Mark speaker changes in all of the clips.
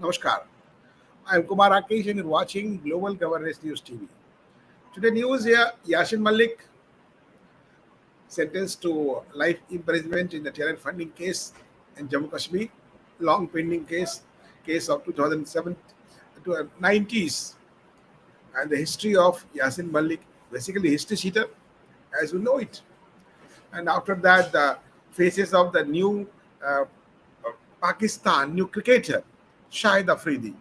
Speaker 1: Namaskar. I am Kumar Rakesh and you're watching Global Governance News TV. Today news here, Yasin Malik sentenced to life imprisonment in the terror funding case in Jammu Kashmir, long pending case of 2007 to 90s, and the history of Yasin Malik, basically history cheater as we know it. And after that, the faces of the new uh, Pakistan, new cricketer, Shahid Afridi,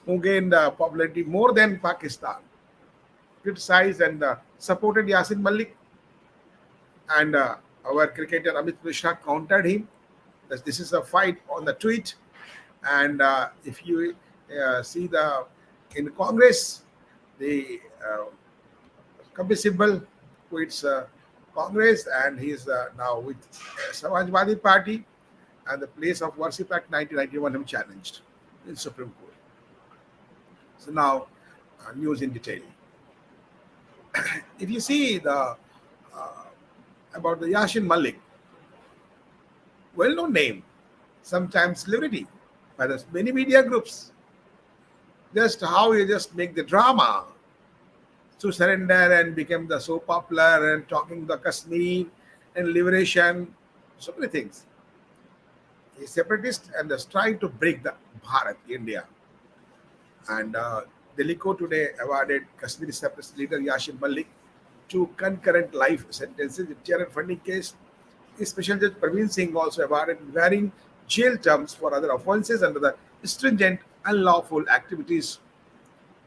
Speaker 1: who gained popularity more than Pakistan, criticized and supported Yasin Malik, and our cricketer Amit Mishra countered him. This is a fight on the tweet, and if you see the in Congress, the Kapil Sibal quits Congress, and he's now with Samajwadi Party, and the place of Worship Act 1991 him challenged in Supreme Court. So now, news in detail. If you see the about the Yashin Malik, well-known name, sometimes celebrity by the many media groups. Just how you just make the drama to surrender and become the so popular and talking the Kashmir and liberation, so many things. A separatist and is trying to break the Bharat, India. And Delhi court today awarded Kashmiri separatist leader Yashir Malik two concurrent life sentences in terror funding case. Special Judge Praveen Singh also awarded varying jail terms for other offences under the Stringent Unlawful Activities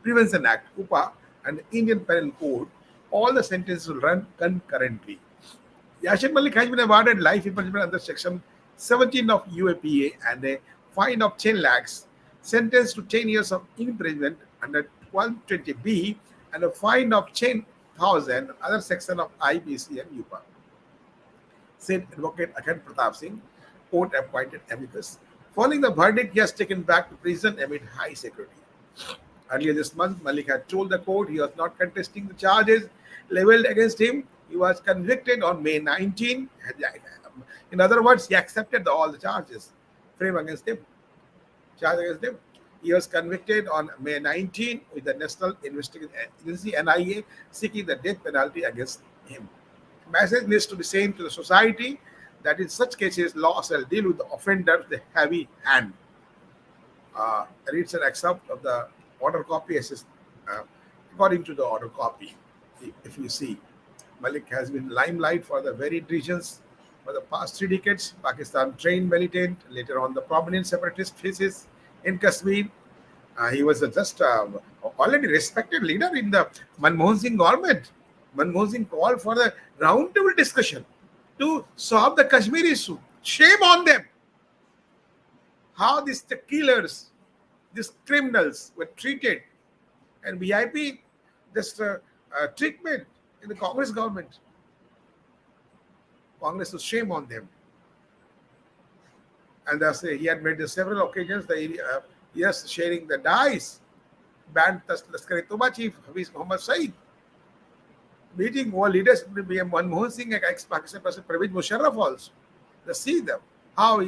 Speaker 1: Prevention Act (UPA) and the Indian Penal Code. All the sentences will run concurrently. Yashir Malik has been awarded life imprisonment under Section 17 of UAPA and a fine of 10 lakhs, sentenced to 10 years of imprisonment under 120B, and a fine of 10,000 other section of IBC and UPA, said Advocate Akhand Pratap Singh, court appointed amicus. Following the verdict, he has taken back to prison amid high security. Earlier this month, Malik had told the court he was not contesting the charges leveled against him. He was convicted on May 19. In other words, he accepted all the charges framed against him. Charge against him. He was convicted on May 19 with the National Investigating Agency (NIA) seeking the death penalty against him. The message needs to be sent to the society that in such cases, law shall deal with the offender with a heavy hand. Reads an excerpt of the order copy. According to the order copy, if you see, Malik has been limelight for the varied regions for the past 3 decades. Pakistan trained militant, later on the prominent separatist faces in Kashmir. He was just already respected leader in the Manmohan Singh government. Manmohan Singh called for the roundtable discussion to solve the Kashmir issue. Shame on them. How these killers, these criminals were treated, and VIP just treatment in the Congress government. Congress was shame on them. And thus he had made several occasions yes, sharing the dice, banned Lashkar-e-Toba chief Hafiz Muhammad Saeed, meeting world leaders, Manmohan Singh and ex-Pakistan President Pervez Musharraf also. Just see them. How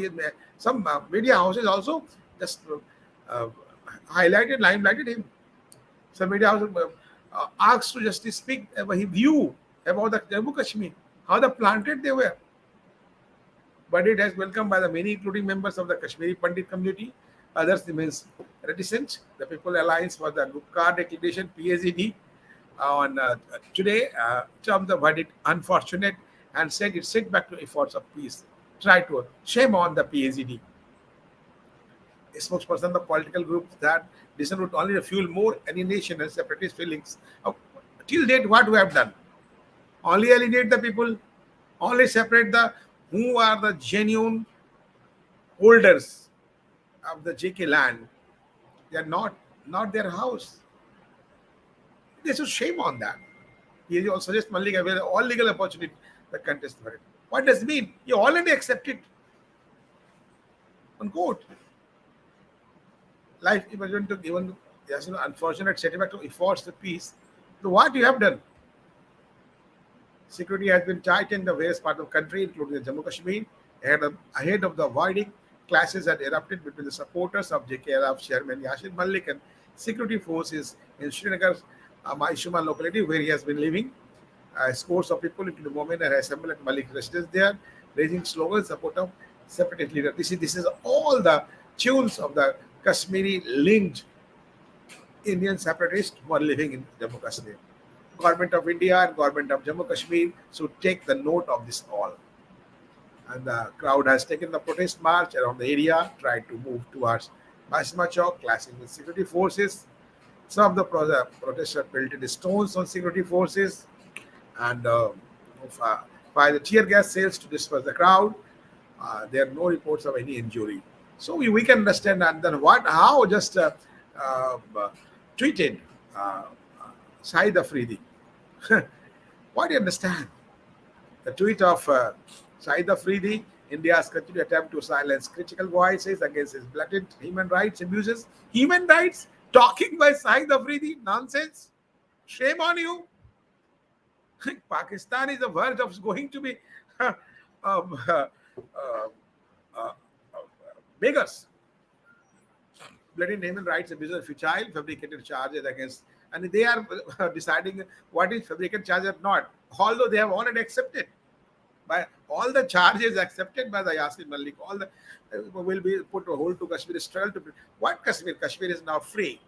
Speaker 1: some media houses also just limelighted him. Some media houses asked to just speak about his view about the Jammu Kashmir, how the planted they were. But it has welcomed by the many, including members of the Kashmiri Pandit community. Others remains reticent. The People Alliance for the Gupkar Declaration (PACD) on today termed the verdict unfortunate and said it set back to efforts of peace. Try to shame on the PACD. A spokesperson of the political group that decision would only fuel more alienation and separatist feelings. Till date, what we have done? Only alienate the people, only separate the who are the genuine holders of the JK land. They are not their house. They should shame on that. He also suggests Malik avail all legal opportunity the contest for it. What does it mean? You already accepted on court. Life imprisonment to given unfortunate setback to efforts to peace. So what you have done? Security has been tightened in the various parts of the country, including the Jammu Kashmir, ahead of the verdict. clashes had erupted between the supporters of JKRF chairman Yashir Malik and security forces in Srinagar, Maishuman locality where he has been living. Scores of people into the movement are assembled at Malik residence there, raising slogans support of separatist leader. This is all the tunes of the Kashmiri linked Indian separatists who are living in Jammu Kashmir. Government of India and Government of Jammu Kashmir should take the note of this all. And the crowd has taken the protest march around the area, tried to move towards Basma Chowk, clashing with security forces. Some of the protesters pelted stones on security forces and by the tear gas sales to disperse the crowd. There are no reports of any injury. So we can understand and then how just uh, tweeted uh, Saeed Afridi. What do you understand? The tweet of Saeed Afridi, India's continued attempt to silence critical voices against his blatant human rights abuses. Human rights? Talking by Saeed Afridi? Nonsense. Shame on you. Pakistan is the verge of going to be um, uh, uh, uh, beggars. Blatant human rights abuses, futile, fabricated charges against, and they are deciding what is fabricated charge or not. Although they have already accepted by all the charges accepted by the Yasir Malik, all the will be put a hold to Kashmir struggle to what Kashmir? Kashmir is now free.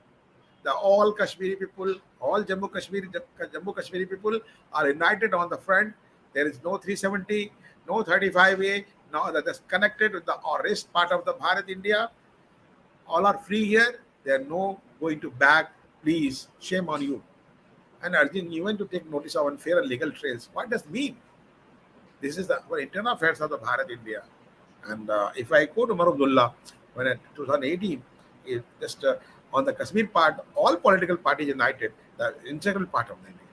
Speaker 1: The all Kashmiri people, all Jammu Kashmiri people are united on the front. There is no 370, no 35A. Now that is connected with the rest part of the Bharat India. All are free here. They are no going to back. Please, shame on you. And urging even to take notice of unfair and legal trails. What does it mean? This is the internal affairs of the Bharat India. And if I go to Marudullah, when in 2018, it just on the Kashmir part, all political parties united, the integral part of the India.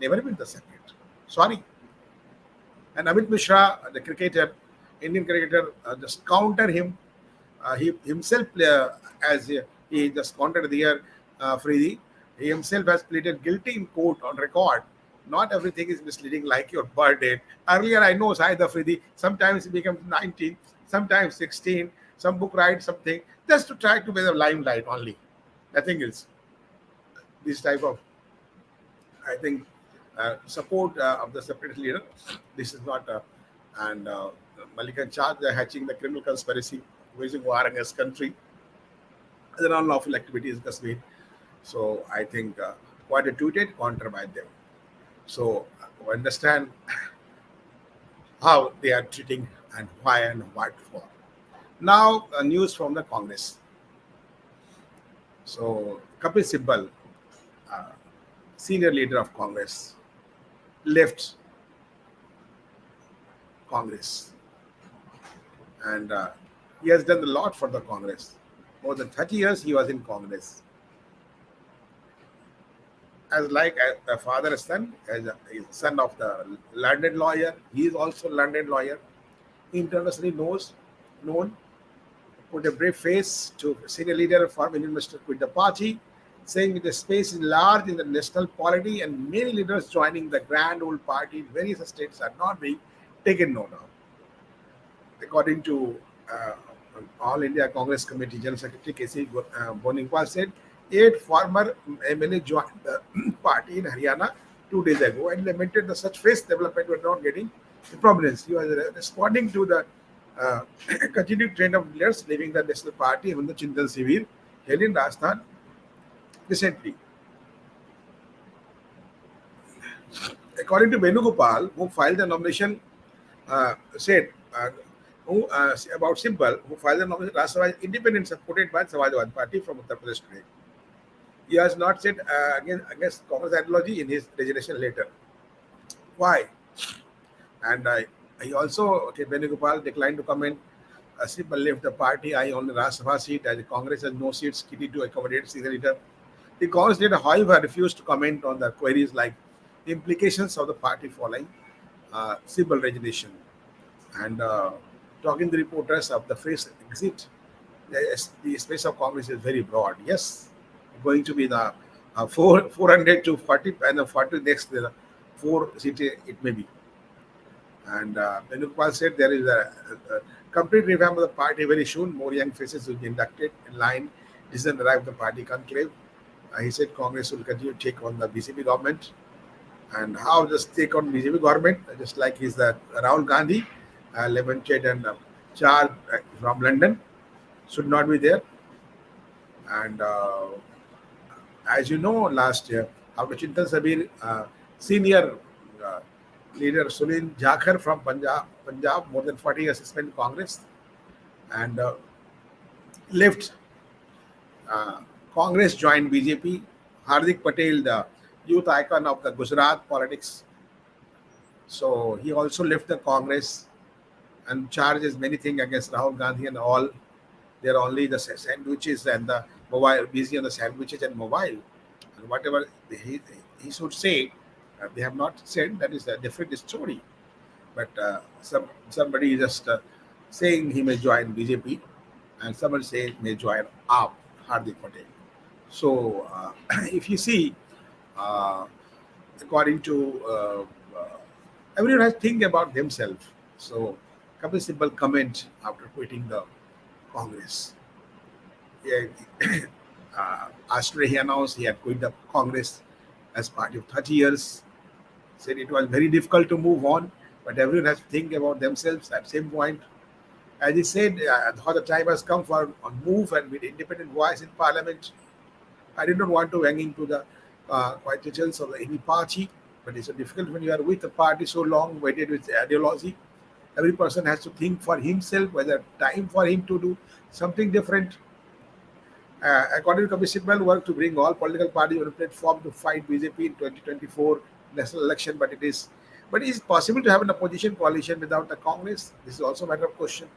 Speaker 1: Never been the second. Sorry. And Amit Mishra, the cricketer, Indian cricketer, just counter him. He himself, he just countered the year Freedy. He himself has pleaded guilty in court on record. Not everything is misleading like your birth date. Earlier, I know Saeed Afridi, sometimes he becomes 19, sometimes 16, some book writes something, just to try to be the limelight only. Nothing else. This type of, I think, support of the separatist leader. This is not, and Malikan charge they're hatching the criminal conspiracy, waging war against country. There are unlawful activities in Kashmir. So I think what they tweeted, counter by them. So understand how they are treating and why and what for. Now, news from the Congress. So Kapil Sibal, uh, senior leader of Congress, left Congress, and he has done a lot for the Congress. More than 30 years he was in Congress. As like a father and son, as a son of the London lawyer, he is also London lawyer. Internationally known, put a brave face to senior leader of former Indian minister quit the party, saying the space is large in the national polity and many leaders joining the grand old party in various states are not being taken note of. According to All India Congress Committee General Secretary K.C. Boningwal said, 8 former MLA joined the party in Haryana 2 days ago and lamented the such face development were not getting prominence. He was responding to the continued trend of leaders leaving the national party even the Chintan Sivir held in Rajasthan recently. According to Venugopal, who filed the nomination, said about Simple, who filed the nomination, Rajya Sabha is independent supported by Samajwadi Party from Uttar Pradesh today. He has not said against Congress ideology in his resignation letter. Why? And he also, Venugopal declined to comment. Simple left the party. I own the Rajya Sabha seat as the Congress has no seats key to accommodate senior leader. The Congress leader, however, refused to comment on the queries like the implications of the party following Simple resignation. And talking to the reporters of the face exit, the space of Congress is very broad. Yes, going to be the 400 to 40 and the 40 next 4 seat it may be. And Venugopal said there is a complete revamp of the party very soon. More young faces will be inducted in line. Decision arrived the party conclave. He said Congress will continue to take on the BJP government. And how just take on BJP government, just like he's the Rahul Gandhi, lamented and charged from London, should not be there. And as you know, last year, after Chintan Sabir, senior uh, leader Sunil Jakhar from Punjab, more than 40 years spent in Congress and left Congress, joined BJP. Hardik Patel, the youth icon of the Gujarat politics, so he also left the Congress and charges many things against Rahul Gandhi and all. They're only the sandwiches and the mobile, busy on the sandwiches and mobile. And whatever he should say, they have not said. That is a different story. But somebody is just saying he may join BJP, and somebody say may join AAP, Hardik Patel. So if you see, uh, according to everyone has think about themselves. So, Kapil Sibal comment after quitting the Congress. Yeah, after he announced he had quit the Congress as part of 30 years, said it was very difficult to move on, but everyone has to think about themselves at the same point. As he said, how the time has come for a move and with independent voice in parliament. I did not want to hang into the quiet details of any party, but it's so difficult when you are with a party so long, weighted with ideology. Every person has to think for himself whether time for him to do something different. According to Commission work to bring all political parties on a platform to fight BJP in 2024 national election, but is it possible to have an opposition coalition without the Congress? This is also a matter of question.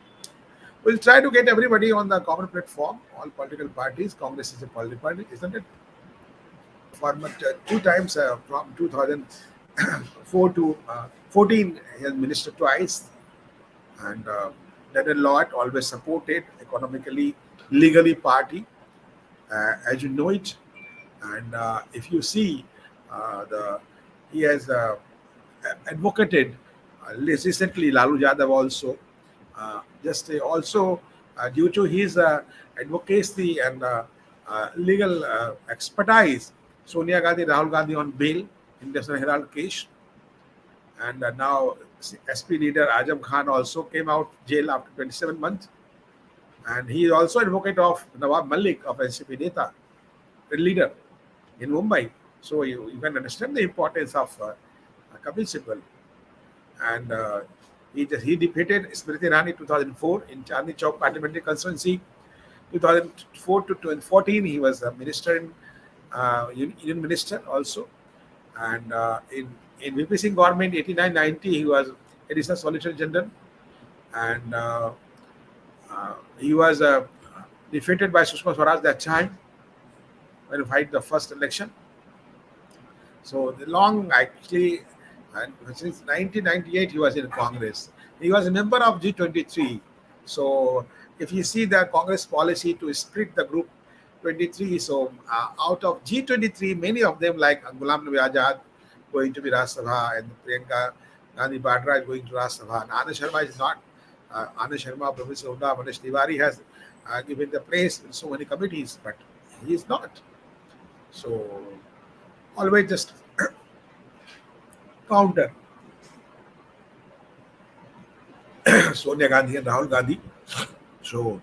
Speaker 1: We'll try to get everybody on the common platform, all political parties. Congress is a political party, isn't it? Format two times from 2004 to 14, he has ministered twice, and done a lot, always supported economically, legally party, as you know it. And if you see, the he has advocated recently Lalu Yadav also, just also due to his advocacy and legal expertise, Sonia Gandhi, Rahul Gandhi on bail in the Herald case, and now SP leader Ajam Khan also came out jail after 27 months, and he is also advocate of Nawab Malik of NCP Neta, the leader in Mumbai. So you can understand the importance of Kapil Sibal. And he defeated Smriti Irani 2004 in Chandni Chowk Parliamentary Constituency. 2004 to 2014, he was a minister in Union Minister also. And in VP Singh government 89-90, he was Additional Solicitor General. And he was defeated by Sushma Swaraj that time when he fight the first election. So the long actually, and since 1998 he was in Congress. He was a member of G23. So if you see the Congress policy to split the group 23, so out of G23, many of them like Ghulam Nabi Azad going to be Rajya Sabha and Priyanka Gandhi Vadra is going to Rajya Sabha. And Anand Sharma is not. Anand Sharma, Professor Huda, Manish Tiwari has given the place in so many committees, but he is not. So always just counter Sonia Gandhi and Rahul Gandhi. So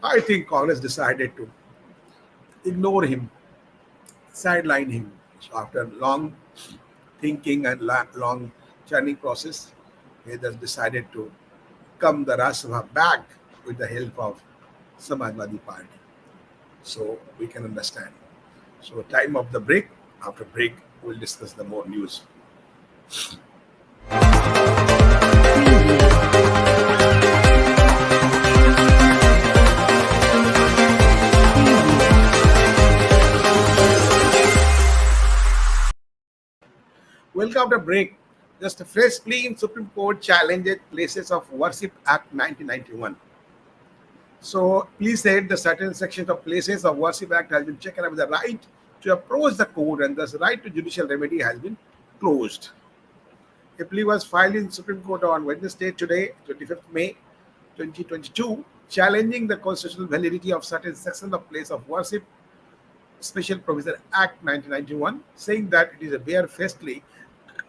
Speaker 1: I think Congress decided to ignore him, sideline him. So after long thinking and long churning process, they just decided to come the Rajya Sabha back with the help of Samajwadi Party. So we can understand. So time of the break. After break, we'll discuss the more news. Welcome to break. Just a fresh plea in Supreme Court challenges Places of Worship Act 1991. So please said the certain sections of Places of Worship Act has been taken up with the right to approach the court, and thus right to judicial remedy has been closed. A plea was filed in Supreme Court on Wednesday today, 25th May 2022, challenging the constitutional validity of certain sections of Place of Worship Special Provision Act 1991, saying that it is a barefacedly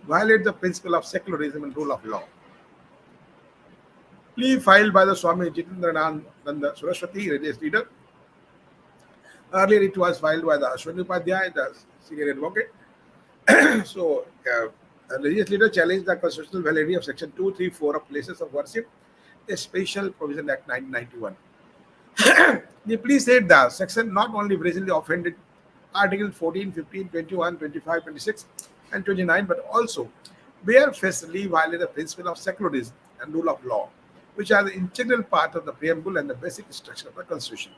Speaker 1: violate the principle of secularism and rule of law. Plea filed by the Swami Jitendrananda Saraswati, religious leader. Earlier, it was filed by the Ashwani Upadhyay, the senior advocate. So, a religious leader challenged the constitutional validity of Section 234 of Places of Worship, a Special Provision Act 1991. The plea said the section not only brazenly offended Article 14, 15, 21, 25, 26, and 29, but also barefacedly violated the principle of secularism and rule of law, which are the integral part of the preamble and the basic structure of the Constitution.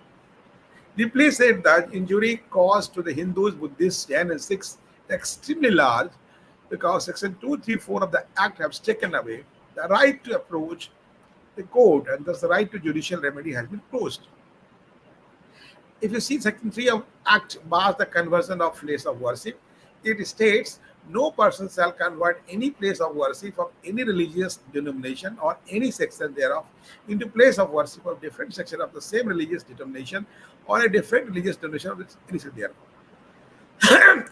Speaker 1: The plea said that injury caused to the Hindus, Buddhists, Jain, and Sikhs is extremely large because Section 234 of the Act has taken away the right to approach the court, and thus the right to judicial remedy has been closed. If you see Section 3 of Act bars the conversion of place of worship, it states no person shall convert any place of worship of any religious denomination or any section thereof into place of worship of different section of the same religious denomination or a different religious denomination of any section thereof.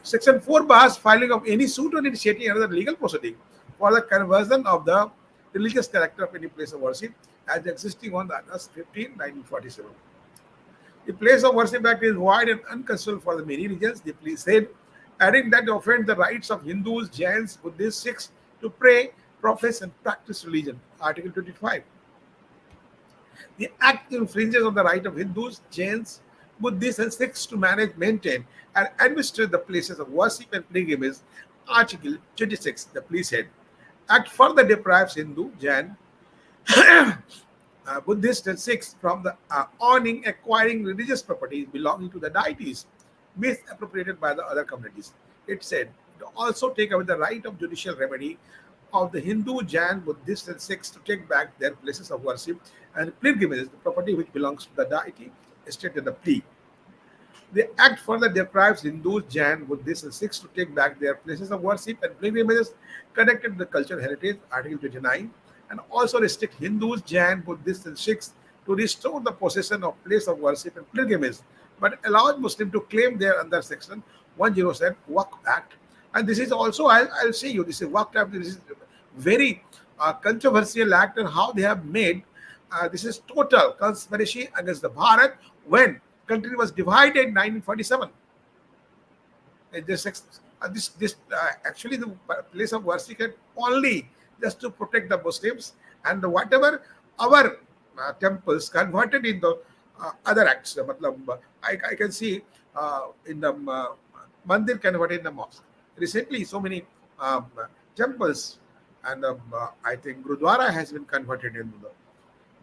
Speaker 1: Section 4 bars filing of any suit or initiating another legal proceeding for the conversion of the religious character of any place of worship as existing on the August 15, 1947. The Place of Worship Act is void and unconstitutional for the many regions, the police said, adding that it offends the rights of Hindus, Jains, Buddhists, Sikhs to pray, profess, and practice religion. Article 25. The Act infringes on the right of Hindus, Jains, Buddhists, and Sikhs to manage, maintain, and administer the places of worship and pilgrimage. Article 26. The police said, Act further deprives Hindu, Jain, Buddhists, and Sikhs from the owning, acquiring religious properties belonging to the deities misappropriated by the other communities. It said to also take away the right of judicial remedy of the Hindu, Jain, Buddhists, and Sikhs to take back their places of worship and pilgrimages, the property which belongs to the deity, stated the plea. The Act further deprives Hindus, Jain, Buddhists, and Sikhs to take back their places of worship and pilgrimages connected to the cultural heritage, Article 29, and also restrict Hindus, Jain, Buddhists, and Sikhs to restore the possession of place of worship and pilgrimage, but allows Muslims to claim their under Section 107 Waqf Act. And this is also, I'll say you, this is Waqf Act, this is very controversial act, and how they have made, this is total conspiracy against the Bharat when country was divided in 1947. Actually the place of worship had only just to protect the Muslims, and whatever our temples converted in the other acts. I can see in the mandir converted in the mosque. Recently, so many temples and I think Gurudwara has been converted into the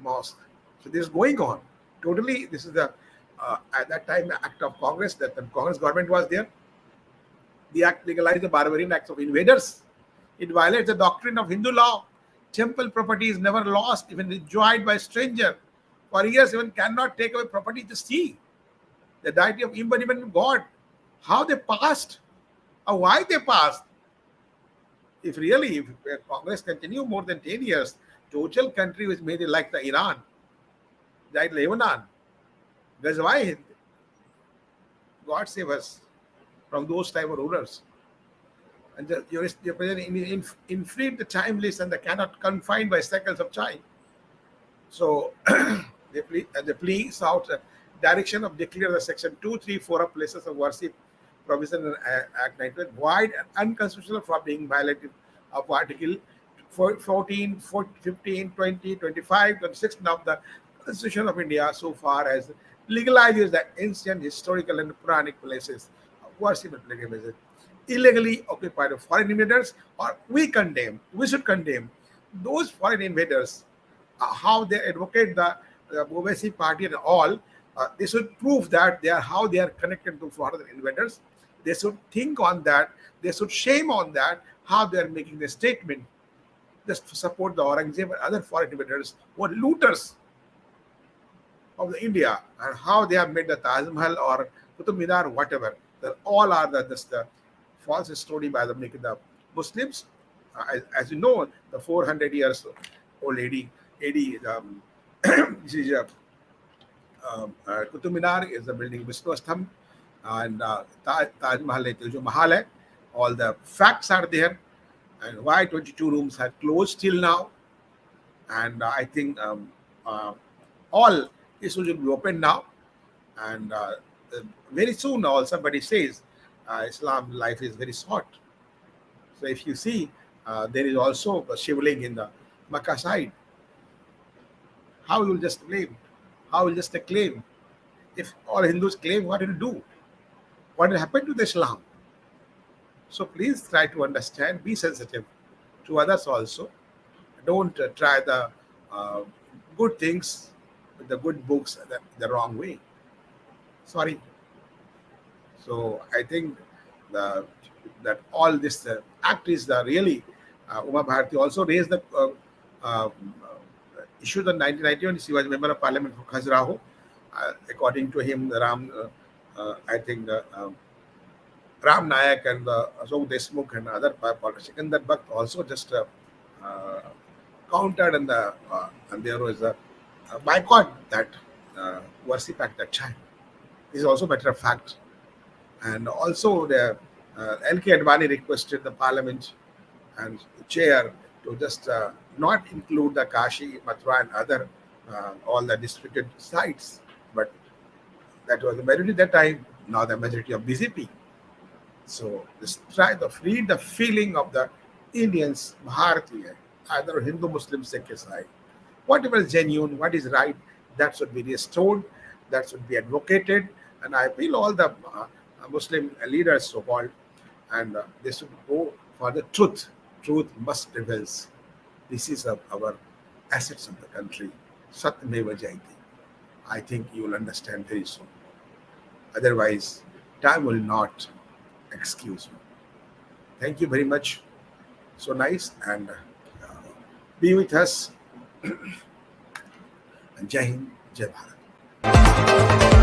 Speaker 1: mosque. So this is going on. Totally, this is the at that time act of Congress, that the Congress government was there. The act legalized the barbarian acts of invaders. It violates the doctrine of Hindu law. Temple property is never lost, even enjoyed by a stranger. For years, even cannot take away property. Just see the deity of embodiment of God, how they passed, or why they passed. If really, if Congress continue more than 10 years, total country was made like the Iran, like Lebanon. That's why God save us from those type of rulers. And the president inflate the time list, and they cannot confined by cycles of time. So the plea sought direction of declare the Section 234 of places of worship provision in Act 19 void and unconstitutional for being violated of Article 14, 15, 20, 25, 26 of the Constitution of India, so far as legalizes the ancient, historical, and Puranic places of worship and pilgrimages illegally occupied by foreign invaders, or we should condemn those foreign invaders, how they advocate the Owaisi party and all. They should prove that how they are connected to foreign invaders. They should think on that. They should shame on that, how they are making the statement just to support the Aurangzeb and other foreign invaders who are looters of the India, and how they have made the Taj Mahal or Qutub Minar or whatever. All are just the false story by the making the Muslims as you know, the 400 years old AD this is Qutub Minar is the building Vishnu Astham, and Taj Mahal है जो Mahal है. All the facts are there, and why 22 rooms are closed till now. And I think uh, all issues will be open now, and very soon also somebody says Islam life is very short. So if you see, there is also a shivling in the Makkah side. How you will just claim? How will just claim? If all Hindus claim, what will do? What will happen to the Islam? So please try to understand, be sensitive to others also. Don't try the uh, good things with the good books the wrong way. Sorry. So I think the, that all this act is the really Uma Bharati also raised the uh, issue in 1990 when she was a member of parliament for Khajuraho. According to him, the I think Ram Nayak and Ashok Deshmukh and other politicians, Sikandar Bhatt also just uh, countered, and there was a boycott that worship at that time. This is also a matter of fact. And also the LK Advani requested the parliament and chair to just not include the Kashi, Mathura and other all the disputed sites. But that was the majority that time, now the majority of BJP. So just try to free the feeling of the Indians, Bharatiya, either Hindu, Muslim, Sikh, Isai. Whatever is genuine, what is right, that should be restored, that should be advocated. And I feel all the Muslim leaders, so called, and they should go for the truth. Truth must prevail. This is our assets of the country. Satyameva Jayate. I think you will understand very soon. Otherwise, time will not excuse you. Thank you very much. So nice, and be with us. And Jai Hind, Jai Bharat.